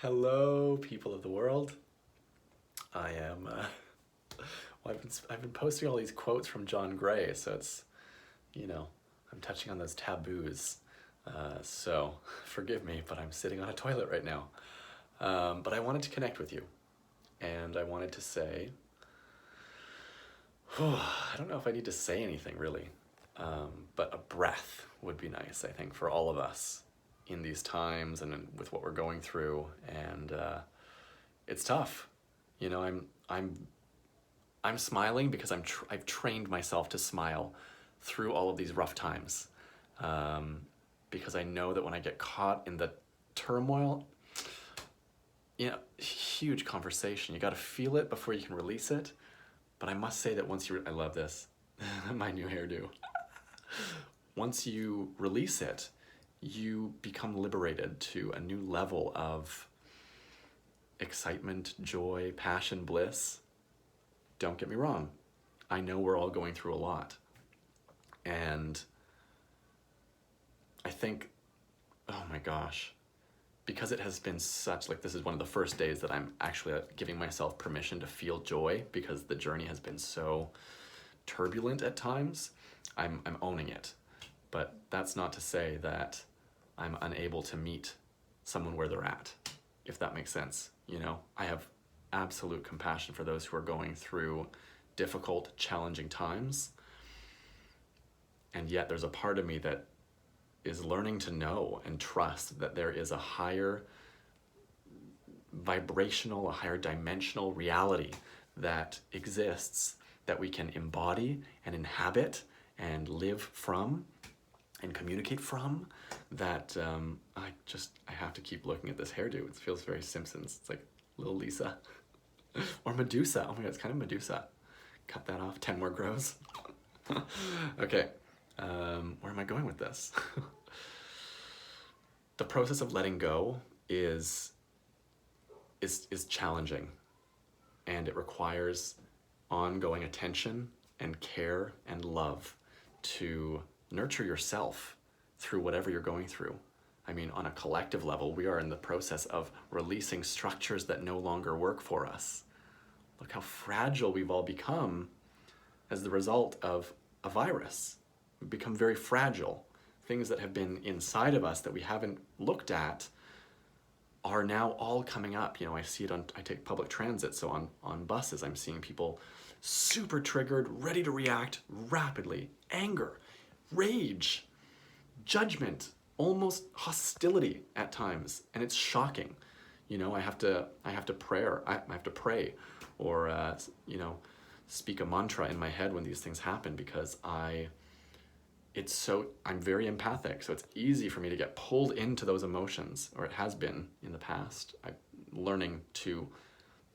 Hello, people of the world. I am. Well, I've been posting all these quotes from John Gray, so it's, I'm touching on those taboos. So forgive me, but I'm sitting on a toilet right now. But I wanted to connect with you, and I wanted to say, I don't know if I need to say anything really, but a breath would be nice. I think for all of us in these times and with what we're going through, and it's tough. I'm smiling because I've trained myself to smile through all of these rough times, because I know that when I get caught in the turmoil, huge conversation. You got to feel it before you can release it. But I must say that I love this, my new hairdo. Once you release it, you become liberated to a new level of excitement, joy, passion, bliss. Don't get me wrong. I know we're all going through a lot. And I think, oh my gosh, because it has been this is one of the first days that I'm actually giving myself permission to feel joy, because the journey has been so turbulent at times. I'm owning it. But that's not to say that I'm unable to meet someone where they're at, if that makes sense. I have absolute compassion for those who are going through difficult, challenging times. And yet there's a part of me that is learning to know and trust that there is a higher vibrational, a higher dimensional reality that exists that we can embody and inhabit and live from and communicate from, that I have to keep looking at this hairdo. It feels very Simpsons. It's like little Lisa. Or Medusa. Oh my god, it's kind of Medusa. Cut that off, 10 more grows. Okay, where am I going with this? The process of letting go is challenging, and it requires ongoing attention and care and love to nurture yourself through whatever you're going through. I mean, on a collective level, we are in the process of releasing structures that no longer work for us. Look how fragile we've all become as the result of a virus. We've become very fragile. Things that have been inside of us that we haven't looked at are now all coming up. I see it I take public transit, so on buses, I'm seeing people super triggered, ready to react rapidly. Anger, rage, judgment, almost hostility at times, and it's shocking. I have to pray, or speak a mantra in my head when these things happen, because I'm very empathic, so it's easy for me to get pulled into those emotions, or it has been in the past. I'm learning to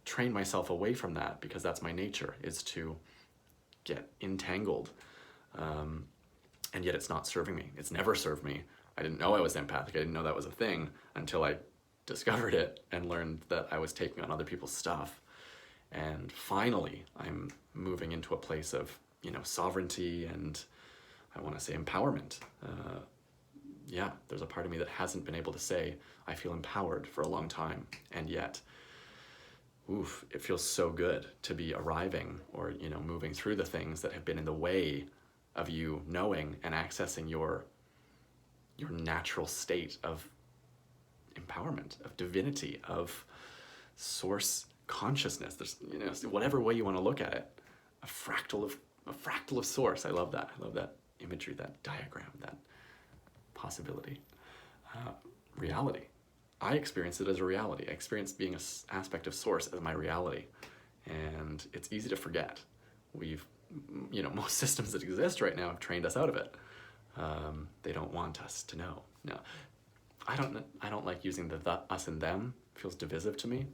train myself away from that, because that's my nature, is to get entangled. And yet it's not serving me. It's never served me. I didn't know I was empathic. I didn't know that was a thing until I discovered it and learned that I was taking on other people's stuff. And finally, I'm moving into a place of, sovereignty and, I want to say, empowerment. There's a part of me that hasn't been able to say I feel empowered for a long time. And yet, it feels so good to be arriving or, moving through the things that have been in the way of you knowing and accessing your natural state of empowerment, of divinity, of source consciousness. There's, whatever way you want to look at it, a fractal of source. I love that. I love that imagery, that diagram, that possibility. Reality. I experience it as a reality. I experience being an aspect of source as my reality. And it's easy to forget. Most systems that exist right now have trained us out of it. They don't want us to know. No, I don't like using the us and them. It feels divisive to me.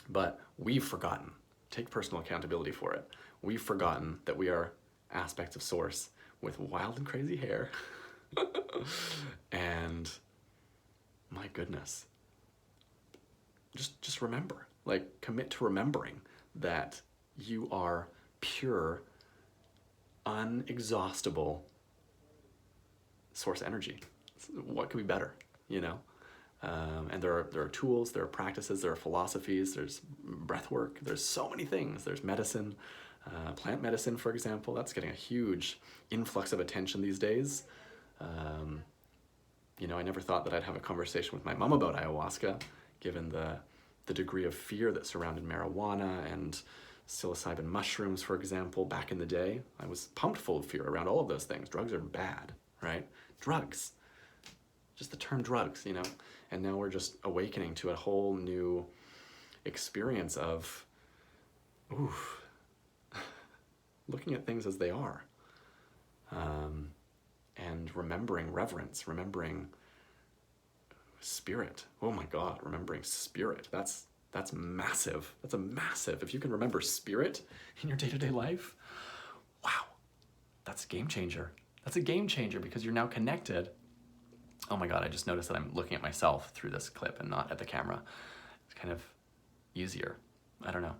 But we've forgotten. Take personal accountability for it. We've forgotten that we are aspects of source with wild and crazy hair. And my goodness, just remember, commit to remembering that you are pure, unexhaustible source energy. What could be better, And there are tools, there are practices, there are philosophies, there's breath work, there's so many things. There's medicine, plant medicine, for example, that's getting a huge influx of attention these days. I never thought that I'd have a conversation with my mom about ayahuasca, given the degree of fear that surrounded marijuana and psilocybin mushrooms, for example, back in the day. I was pumped full of fear around all of those things. Drugs are bad, right? Drugs. Just the term drugs, And now we're just awakening to a whole new experience of, looking at things as they are. And remembering reverence, remembering spirit. Oh my God, remembering spirit. That's massive. That's a massive. If you can remember spirit in your day-to-day life, wow, that's a game changer. That's a game changer because you're now connected. Oh my God, I just noticed that I'm looking at myself through this clip and not at the camera. It's kind of easier. I don't know.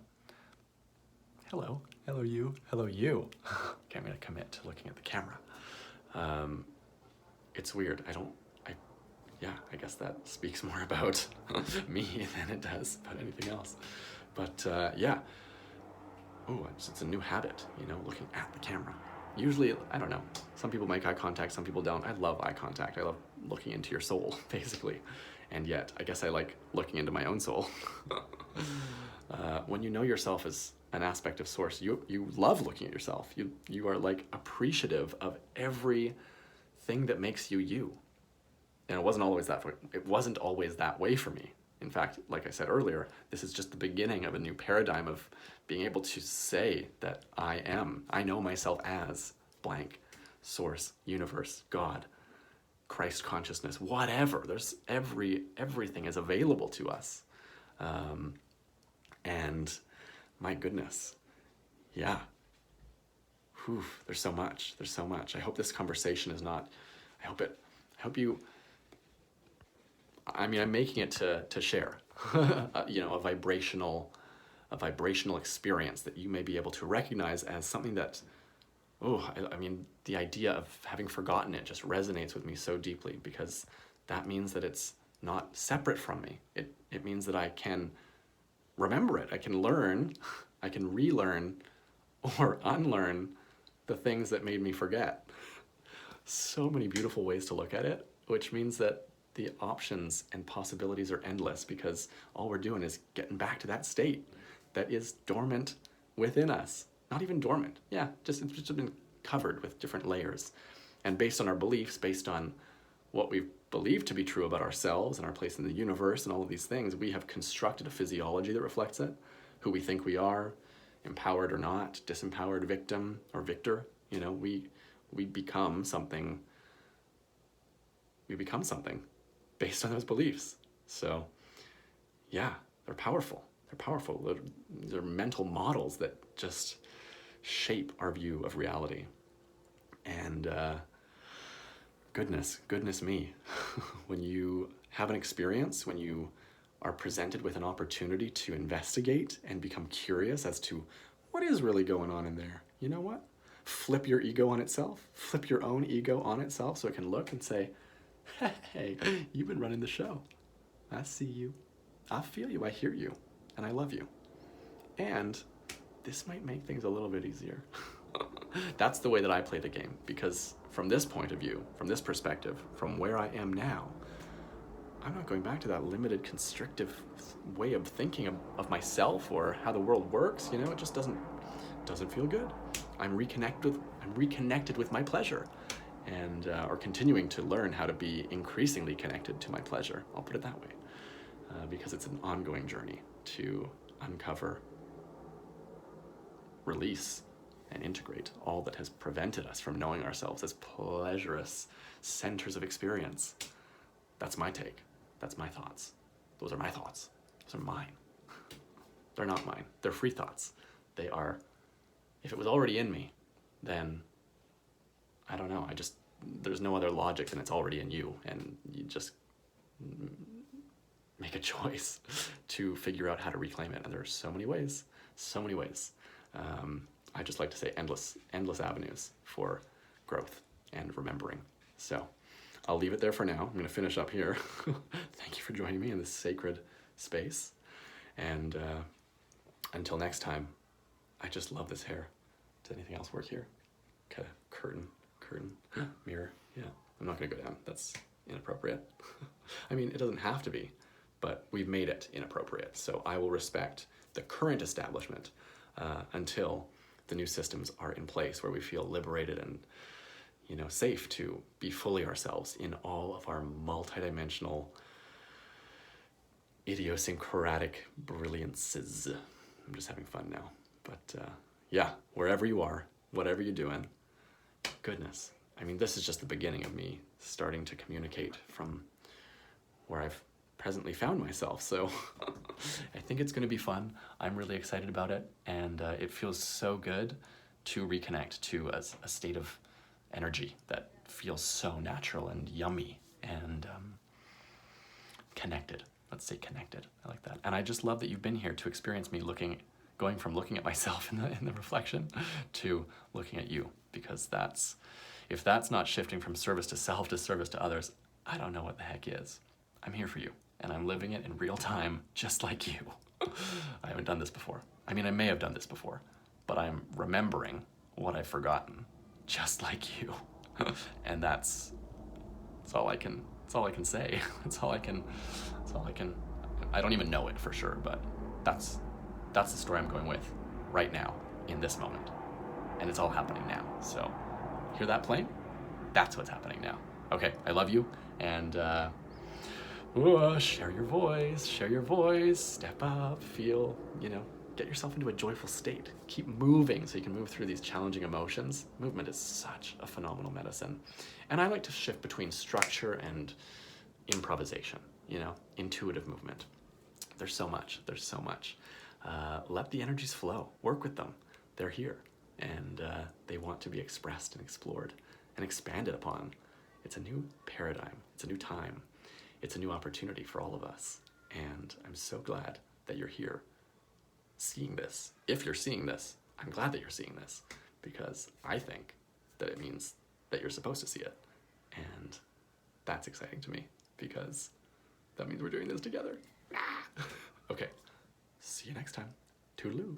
Hello you. Okay, I'm gonna commit to looking at the camera. It's weird. I guess that speaks more about me than it does about anything else. But it's a new habit, looking at the camera. Usually, I don't know, some people make eye contact, some people don't. I love eye contact. I love looking into your soul, basically. And yet, I guess I like looking into my own soul. When you know yourself as an aspect of source, you love looking at yourself. You are like appreciative of everything that makes you you. And it wasn't always that way for me. In fact, like I said earlier, this is just the beginning of a new paradigm of being able to say that I know myself as blank, source, universe, God, Christ consciousness, whatever. There's everything is available to us. And my goodness, yeah. Whew, there's so much. I hope this conversation is not, I'm making it to share, a vibrational experience that you may be able to recognize as something that, the idea of having forgotten it just resonates with me so deeply, because that means that it's not separate from me. It means that I can remember it. I can learn, I can relearn or unlearn the things that made me forget. So many beautiful ways to look at it, which means that the options and possibilities are endless, because all we're doing is getting back to that state that is dormant within us. Not even dormant. Yeah, it's just been covered with different layers. And based on our beliefs, based on what we believe to be true about ourselves and our place in the universe and all of these things, we have constructed a physiology that reflects it, who we think we are, empowered or not, disempowered, victim or victor. We become something. We become something based on those beliefs. So, yeah, they're powerful. They're mental models that just shape our view of reality. And goodness me, when you have an experience, when you are presented with an opportunity to investigate and become curious as to what is really going on in there, you know what? Flip your ego on itself, flip your own ego on itself so it can look and say, hey, you've been running the show. I see you. I feel you. I hear you. And I love you. And this might make things a little bit easier. That's the way that I play the game, because from this point of view, from this perspective, from where I am now, I'm not going back to that limited, constrictive way of thinking of myself or how the world works. It just doesn't feel good. I'm reconnected with my pleasure, and or continuing to learn how to be increasingly connected to my pleasure. I'll put it that way, because it's an ongoing journey to uncover, release, and integrate all that has prevented us from knowing ourselves as pleasurous centers of experience. That's my take. That's my thoughts. Those are my thoughts. Those are mine. They're not mine. They're free thoughts. They are, if it was already in me, then I don't know. There's no other logic than it's already in you, and you just make a choice to figure out how to reclaim it. And there are so many ways. I just like to say endless avenues for growth and remembering. So I'll leave it there for now. I'm going to finish up here. Thank you for joining me in this sacred space. And until next time, I just love this hair. Does anything else work here? Okay, curtain, mirror. Yeah, I'm not going to go down. That's inappropriate. I mean, it doesn't have to be, but we've made it inappropriate. So I will respect the current establishment until the new systems are in place where we feel liberated and, you know, safe to be fully ourselves in all of our multidimensional, idiosyncratic brilliances. I'm just having fun now. But yeah, wherever you are, whatever you're doing, goodness. I mean, this is just the beginning of me starting to communicate from where I've presently found myself. So I think it's going to be fun. I'm really excited about it. And it feels so good to reconnect to a state of energy that feels so natural and yummy and connected. Let's say connected. I like that. And I just love that you've been here to experience me going from looking at myself in the reflection to looking at you, because if that's not shifting from service to self to service to others, I don't know what the heck is. I'm here for you, and I'm living it in real time, just like you. I haven't done this before. I mean, I may have done this before, but I'm remembering what I've forgotten, just like you. And that's all I can say. I don't even know it for sure, but that's the story I'm going with right now, in this moment. And it's all happening now. So, hear that plane? That's what's happening now. Okay, I love you, and share your voice, step up, feel, get yourself into a joyful state. Keep moving so you can move through these challenging emotions. Movement is such a phenomenal medicine. And I like to shift between structure and improvisation, intuitive movement. There's so much. Let the energies flow. Work with them. They're here. And they want to be expressed and explored and expanded upon. It's a new paradigm. It's a new time. It's a new opportunity for all of us. And I'm so glad that you're here seeing this. If you're seeing this, I'm glad that you're seeing this, because I think that it means that you're supposed to see it. And that's exciting to me, because that means we're doing this together. Okay, see you next time. Toodaloo.